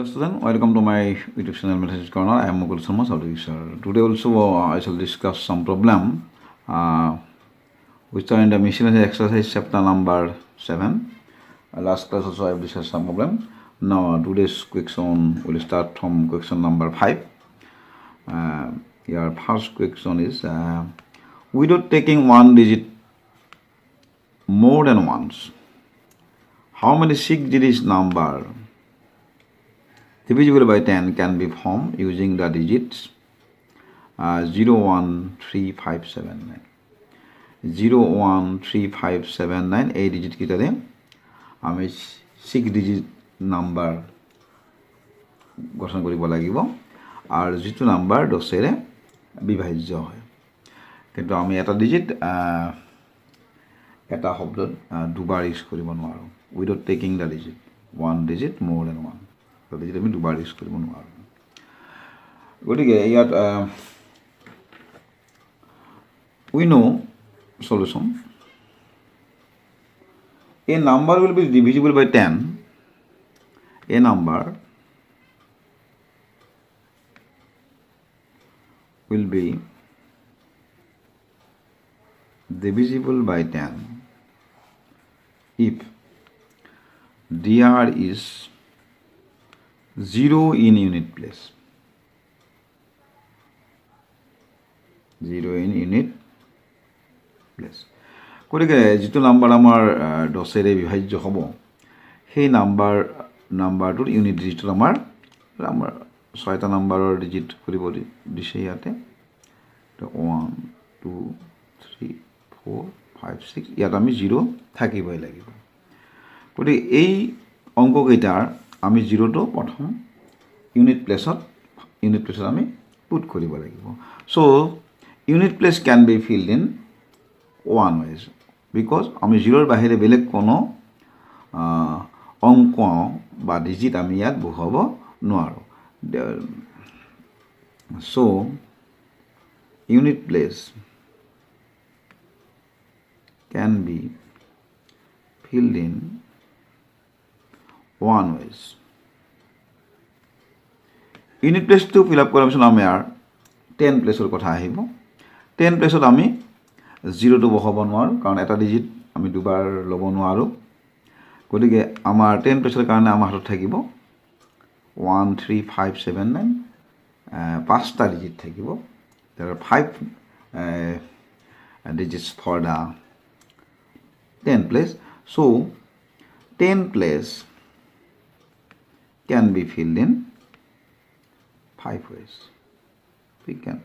Hello student, welcome to my YouTube channel Message Corner. I am Mukul Sarma, sir. Today also I shall discuss some problem which are in the miscellaneous exercise chapter number 7. Last class also I have discussed some problem. Now today's question will start from question number 5. Your first question is without taking one digit more than once, how many 6-digit number divisible by 10 can be formed using the digits 0, 1, 3, 5, 7, 9. 0, 1, 3, 5, 7, 9 এই digit কিটারে আমি 6 digit number গঠন কৰিব লাগিব আৰু যেটো number 10 ৰে বিভাজ্য হয় কিন্তু আমি এটা digit এটা শব্দত দুবাৰ ইউজ কৰিব নোৱাৰো without taking the digit one digit more than one digit আমি দুবাৰ ইউজ কৰিব নোৱাৰো গতিকে ইয়াত we know solution. A number will be divisible by 10. A number will be divisible by 10 if dr is 0 in unit place. 0 in unit place. গতিকে যেটো number আমাৰ 10 ৰে বিভাজ্য হ'ব সেই নাম্বাৰটোৰ ইউনিট ডিজিট আমাৰ 6টা নাম্বাৰৰ ডিজিট কৰিব দিছে ইয়াতে 1 2 3 4 5 6 ইয়াত আমি 0 থাকিবই লাগিব গতিকে এই অংককেইটাৰ আমি 0 টো প্ৰথম ইউনিট প্লেছত আমি পুট কৰিব লাগিব so unit place can be filled in one ways because আমি 0 ৰ বাহিৰে বেলেগ কোনো অংক বা ডিজিট আমি ইয়াত বহাব নোৱাৰো so unit place can be filled in one ways unit place to fill up কৰাৰ পিছত আমি 10 প্লেসৰ কথা আহিব 10 প্লেসত আমি 0 টো বহাব নোৱাৰো কাৰণ এটা ডিজিট আমি দুবাৰ লব নোৱাৰো গতিকে আমাৰ 10 প্লেসৰ কাৰণে আমাৰ হাতত থাকিব 1 3 5 7 9 পাঁচটা ডিজিট থাকিব there are 5 digits for the 10 place so 10 place can be filled in 5 ways we can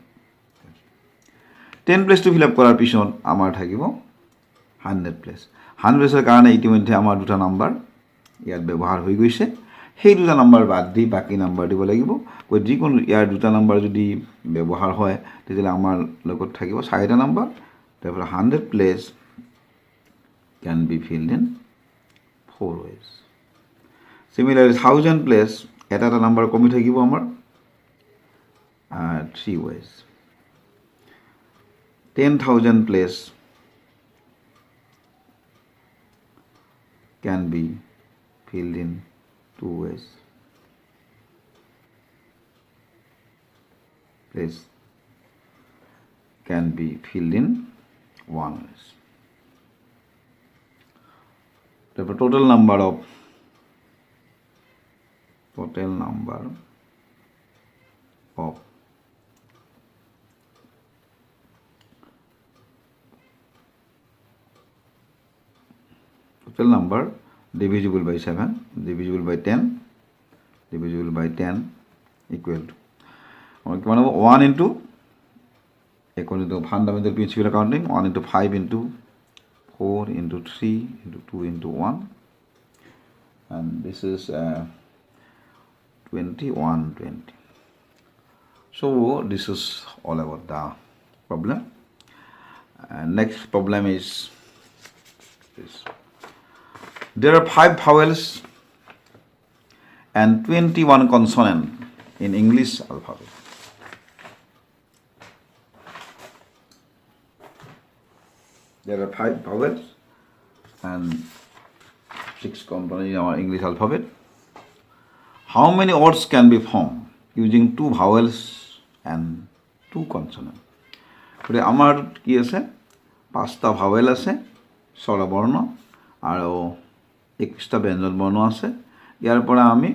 10 place to fill up কৰাৰ পিছত আমাৰ থাকিব 100 place 100 প্লেসৰ কাৰণে ইতিমধ্যে আমাৰ দুটা নাম্বাৰ ইয়াত ব্যৱহাৰ হৈ গৈছে সেই দুটা নাম্বাৰ বাদ দি বাকি নাম্বাৰ দিব লাগিব কৈ যিকোনো ইয়াৰ দুটা নাম্বাৰ যদি ব্যৱহাৰ হয় তেতিয়া আমাৰ লগত থাকিব 4টা নাম্বাৰ তাৰপৰা 100 place can be filled in 4 ways similarly 1000 place এটা নাম্বাৰ কমি থাকিব আমাৰ 3 ways 10,000 place can be filled in 2 ways place can be filled in 1 ways the total number of total number divisible by 7 divisible by 10 divisible by 10 equal to 1 into according to fundamental principle accounting 1 into 5 into 4 into 3 into 2 into 1 and this is 20 so this is all about the problem next problem is this there are 5 vowels and 21 consonants in English alphabet. There are 5 vowels and 6 consonants in our English alphabet. how many words can be formed using 2 vowels and 2 consonants? গতিকে আমাৰ কি আছে 5টা vowel আছে স্বৰবৰ্ণ আৰু 21টা ব্যঞ্জন বৰ্ণ আছে ইয়াৰ পৰা আমি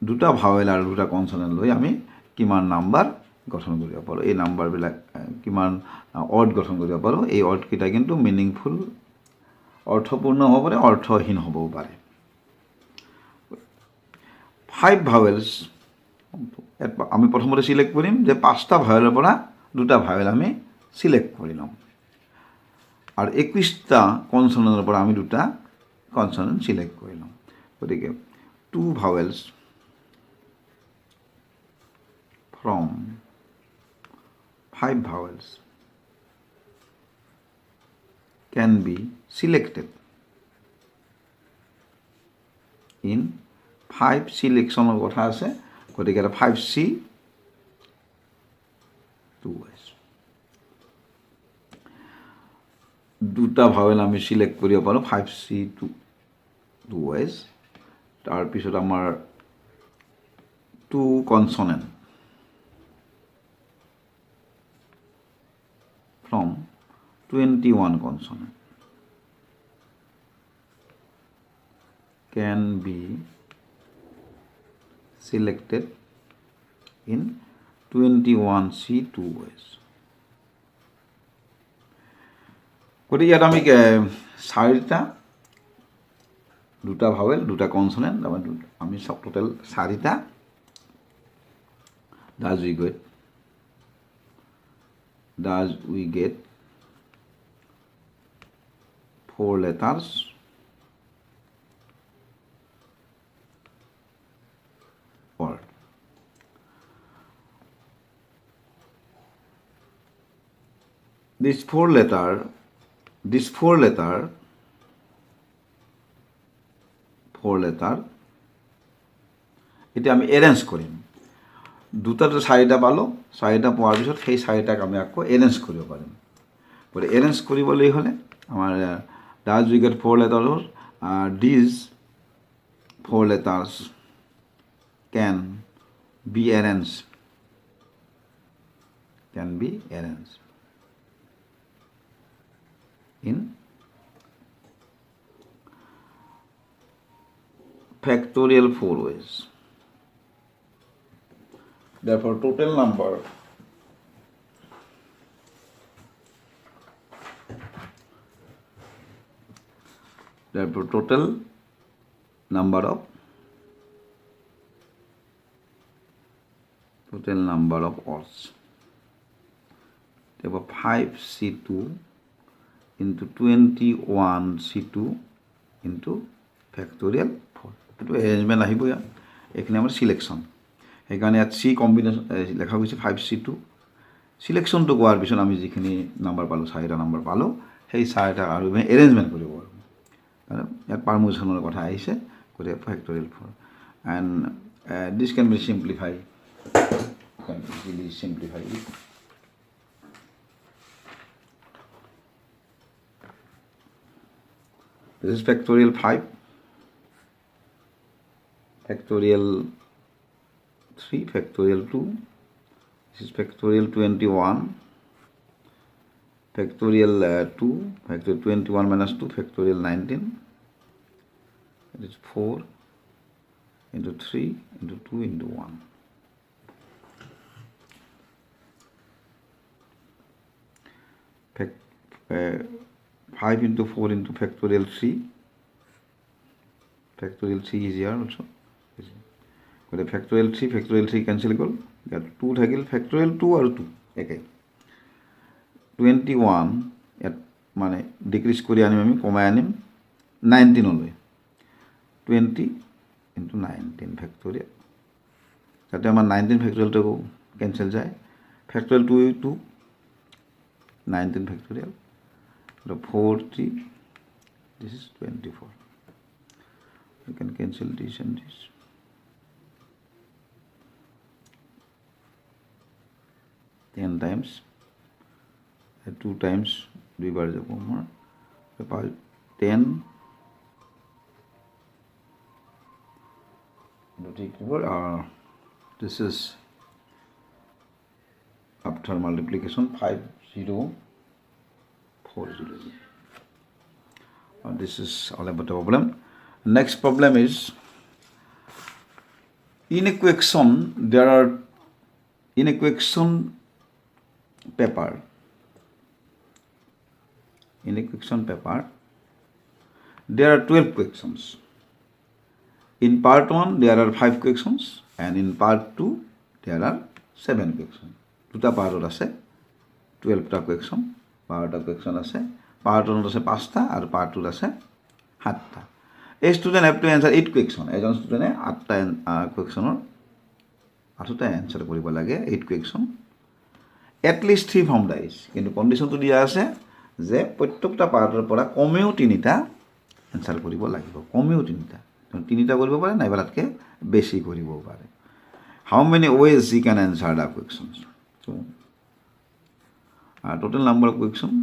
2টা ভাৱেল আৰু 2টা কনসনেন্ট লৈ আমি কিমান নাম্বাৰ গঠন কৰিব পাৰোঁ এই নাম্বাৰবিলাক কিমান অৰ্ড গঠন কৰিব পাৰোঁ এই অৰ্ডকেইটা কিন্তু মিনিংফুল অৰ্থপূৰ্ণ হ'ব পাৰে অৰ্থহীন হ'বও পাৰে 5 ভাৱেলছ আমি প্ৰথমতে সিলেক্ট কৰিম যে 5টা ভাৱেলৰ পৰা 2টা ভাৱেল আমি সিলেক্ট কৰি ল'ম আৰু 21টা কনসনেন্টৰ পৰা আমি 2টা কনসনেন্ট সিলেক্ট কৰি ল'ম গতিকে 2 ভাৱেলছ from 5 vowels can be selected in 5 selection of what has a got to get a 5C 2 ways. দুটা ভাৱেল আমি সিলেক্ট কৰিব পাৰোঁ 5C 2 ways তাৰ পিছত আমাৰ 2 consonant from 21 consonant can be selected in 21C 2 ways. গতিকে ইয়াত আমি 4টা 2টা ভাৱেল 2টা কনসনেন্ট আমি সব টোটাল 4টা does we get 4 letters word this four letter এটা আমি অ্যারেঞ্জ কৰিম দুটাতে 4টা পালো 4টা পোৱাৰ পিছত সেই 4টাক আমি আকৌ অ্যারেঞ্জ কৰিব পাৰিম গতিকে অ্যারেঞ্জ কৰিবলৈ হলে আমাৰ does we get 4 letters these 4 letters can be arranged in factorial 4 ways. Therefore, total number of words. Therefore, 5C2 into 21C2 into factorial 4. Itu arrangement ahibo ya. Ekhine amar selection. সেইকাৰণে ইয়াত C combination লেখা গৈছে 5C2 সিলেকশ্যনটো কোৱাৰ পিছত আমি যিখিনি number পালোঁ 4টা নাম্বাৰ পালোঁ সেই 4টা আৰু এৰেঞ্জমেণ্ট কৰিব পাৰোঁ ইয়াত পাৰমুটেশ্যনৰ কথা আহিছে গতিকে ফেক্টৰিয়েল 4 এণ্ড দিছ কেন B simplify This is factorial 5, factorial 3, factorial 2, this is factorial 21, factorial 2, factorial 21 minus 2, factorial 19, it is 4 into 3 into 2 into 1. Fact, 5 into 4 into factorial 3. Factorial 3 is here also. But factorial 3 cancel go. That 2 thagil factorial 2 or 2. Okay. 21 at mane decrease kori anim ami koma anim 19 only. 20 into 19 factorial. That amar 19 factorial to cancel jay. Factorial 2 19 factorial. The 40, this is 24. You can cancel this and this. 10 times, 2 times, 2 bar the more. 10 This is after multiplication 5040. This is all about the problem. Next problem is in equation paper. In equation paper, there are 12 questions. In part 1, there are 5 questions, and in part 2, there are 7 questions. Duta part আছে 12টা question, 12টা question আছে. Part 1 আছে 5টা, and part 2 আছে 7টা. A student have to answer 8 question. এজন student 8টা questionৰ 8টা answer কৰিব লাগে, 8 question. At least 3 from dice. কিন্তু কন্ডিশনটো দিয়া আছে যে প্ৰত্যেকটা পাৰ্টৰ পৰা কমেও 3টা answer কৰিব লাগিব, কমেও 3টা. 3টা কৰিব পাৰে নাইবা তাতকৈ বেছি কৰিব পাৰে. How many ways he can answer the questions? So, total number of questions.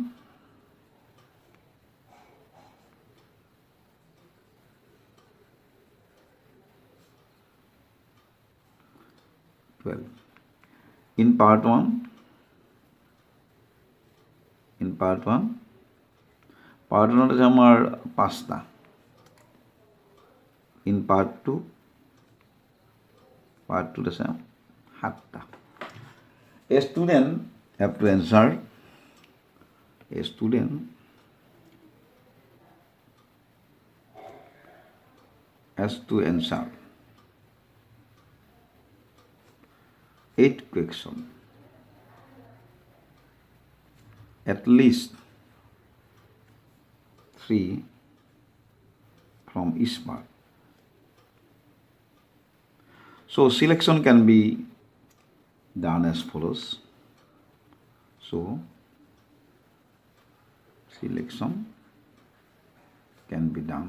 In part 1, is আমার 5টা. In part 2, is 7টা. A student have to answer. A student has to answer 8 questions. At least 3 from each part. So selection can be done as follows. So selection can be done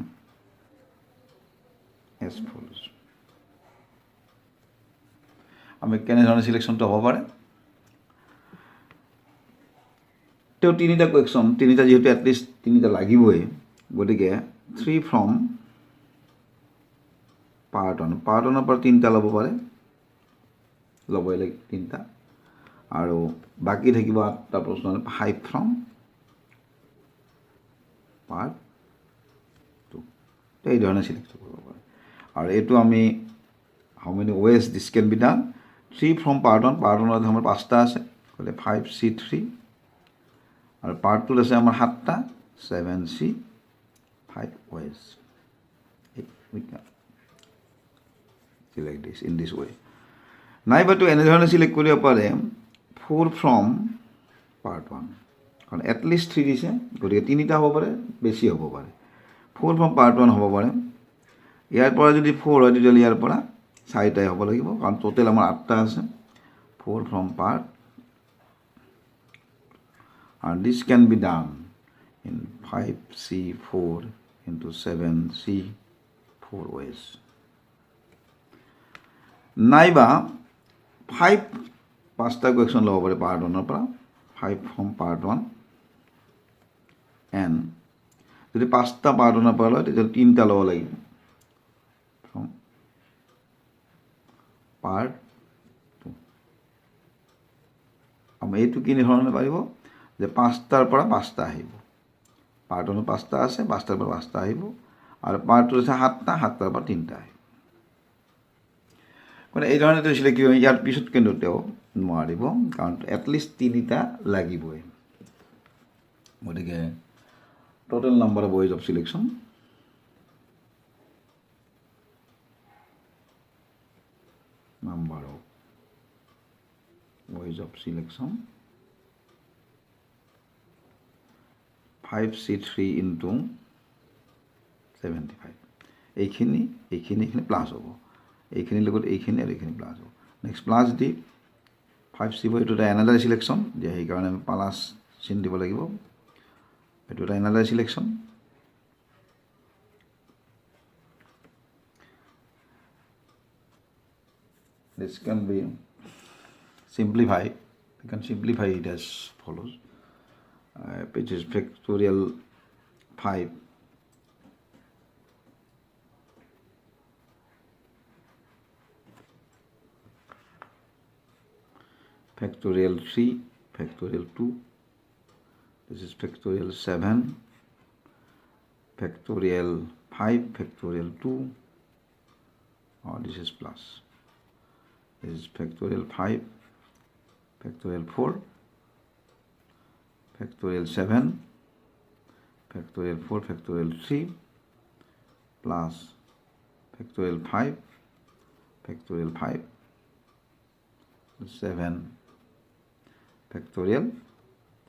as follows. আমি কেনেধৰণে সিলেকশনটো হ'ব পাৰে? তেও 3টা question, 3টা যেহেতু at least 3টা লাগিবই, গতিকে 3 from part 1. Part 1ৰ পৰা 3টা ল'ব পাৰে, ল'বই লাগে 3টা, আৰু বাকী থাকিব 8টা প্ৰশ্ন, 5 from part 2. এই ধৰণে সিলেক্ট কৰিব পাৰে. আৰু এইটো আমি how many ways this can be done? 3 from part 1. Part 1 আমাৰ 5টা আছে, গতিকে 5C3, আৰু part 2 আছে আমাৰ 7টা, 7C5 ways. We can select this in this way. নাইবাতো এনেধৰণে সিলেক্ট কৰিব পাৰে 4 from part 1. কাৰণ এটলিষ্ট 3 দিছে, গতিকে 3টা হ'ব পাৰে, বেছি হ'ব পাৰে. 4 from part 1 হ'ব পাৰে. ইয়াৰ পৰা যদি 4 হয় তেতিয়াহ'লে ইয়াৰ পৰা 4টাই হ'ব লাগিব, কাৰণ টোটেল আমাৰ 8টা আছে. 4 from part, and this can be done in 5C4 into 7C4 ways. নাইবা 5টা কুৱেশ্যন ল'ব পাৰে part 1ৰ পৰা, 5 from part 1, and যদি 5টা part 1ৰ পৰা লয় তেতিয়াহ'লে 3টা ল'ব লাগিব from part 2. আমি এইটো কি ধৰণে পাৰিব যে 5টাৰ পৰা 5টা আহিব, part 1ৰ 5টা আছে, 5টাৰ পৰা 5টা আহিব, আৰু part 2 আছে 7টা, 7টাৰ পৰা 3টা আহিব. মানে এই ধৰণে দিছিলে কি হয়, ইয়াৰ পিছত কিন্তু তেওঁ নোৱাৰিব, কাৰণ এটলিষ্ট 3টা লাগিবই. গতিকে total number of ways of selection, number of ways of selection, 5C3 into 75. এইখিনি প্লাছ হ'ব, এইখিনিৰ লগত এইখিনি আৰু এইখিনি প্লাছ হ'ব. নেক্সট প্লাছ দি 5C এইটো এটা এনালাৰ সিলেকশ্যন, যে সেইকাৰণে আমি প্লাছ চিন দিব লাগিব. এইটো এটা এনালাৰ সিলেকশ্যন. This can be simplified. You can simplify it as follows, which is factorial 5 factorial 3, factorial 2, this is factorial 7, factorial 5, factorial 2, or this is plus. This is factorial 5, factorial 4, factorial 7, factorial 4, factorial 3, plus factorial 5, factorial 5, 7, factorial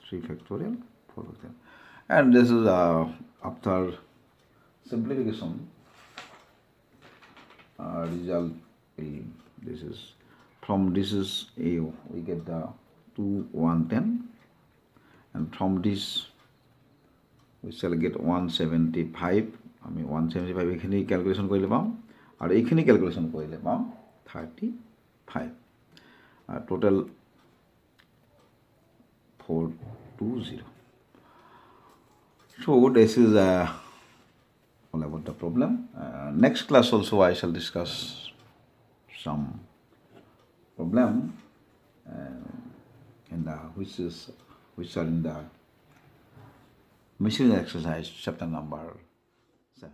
3, factorial 4, factorial. And this is after simplification, result will, this is from this is a, we get the 2 110, and from this we shall get 175. I mean 175 এখানে calculation করলে পাম, আর এখানে calculation করলে পাম 35, আর total 420. So this is all about the problem. Next class also I shall discuss some problem in the which are in the machine exercise chapter number 7.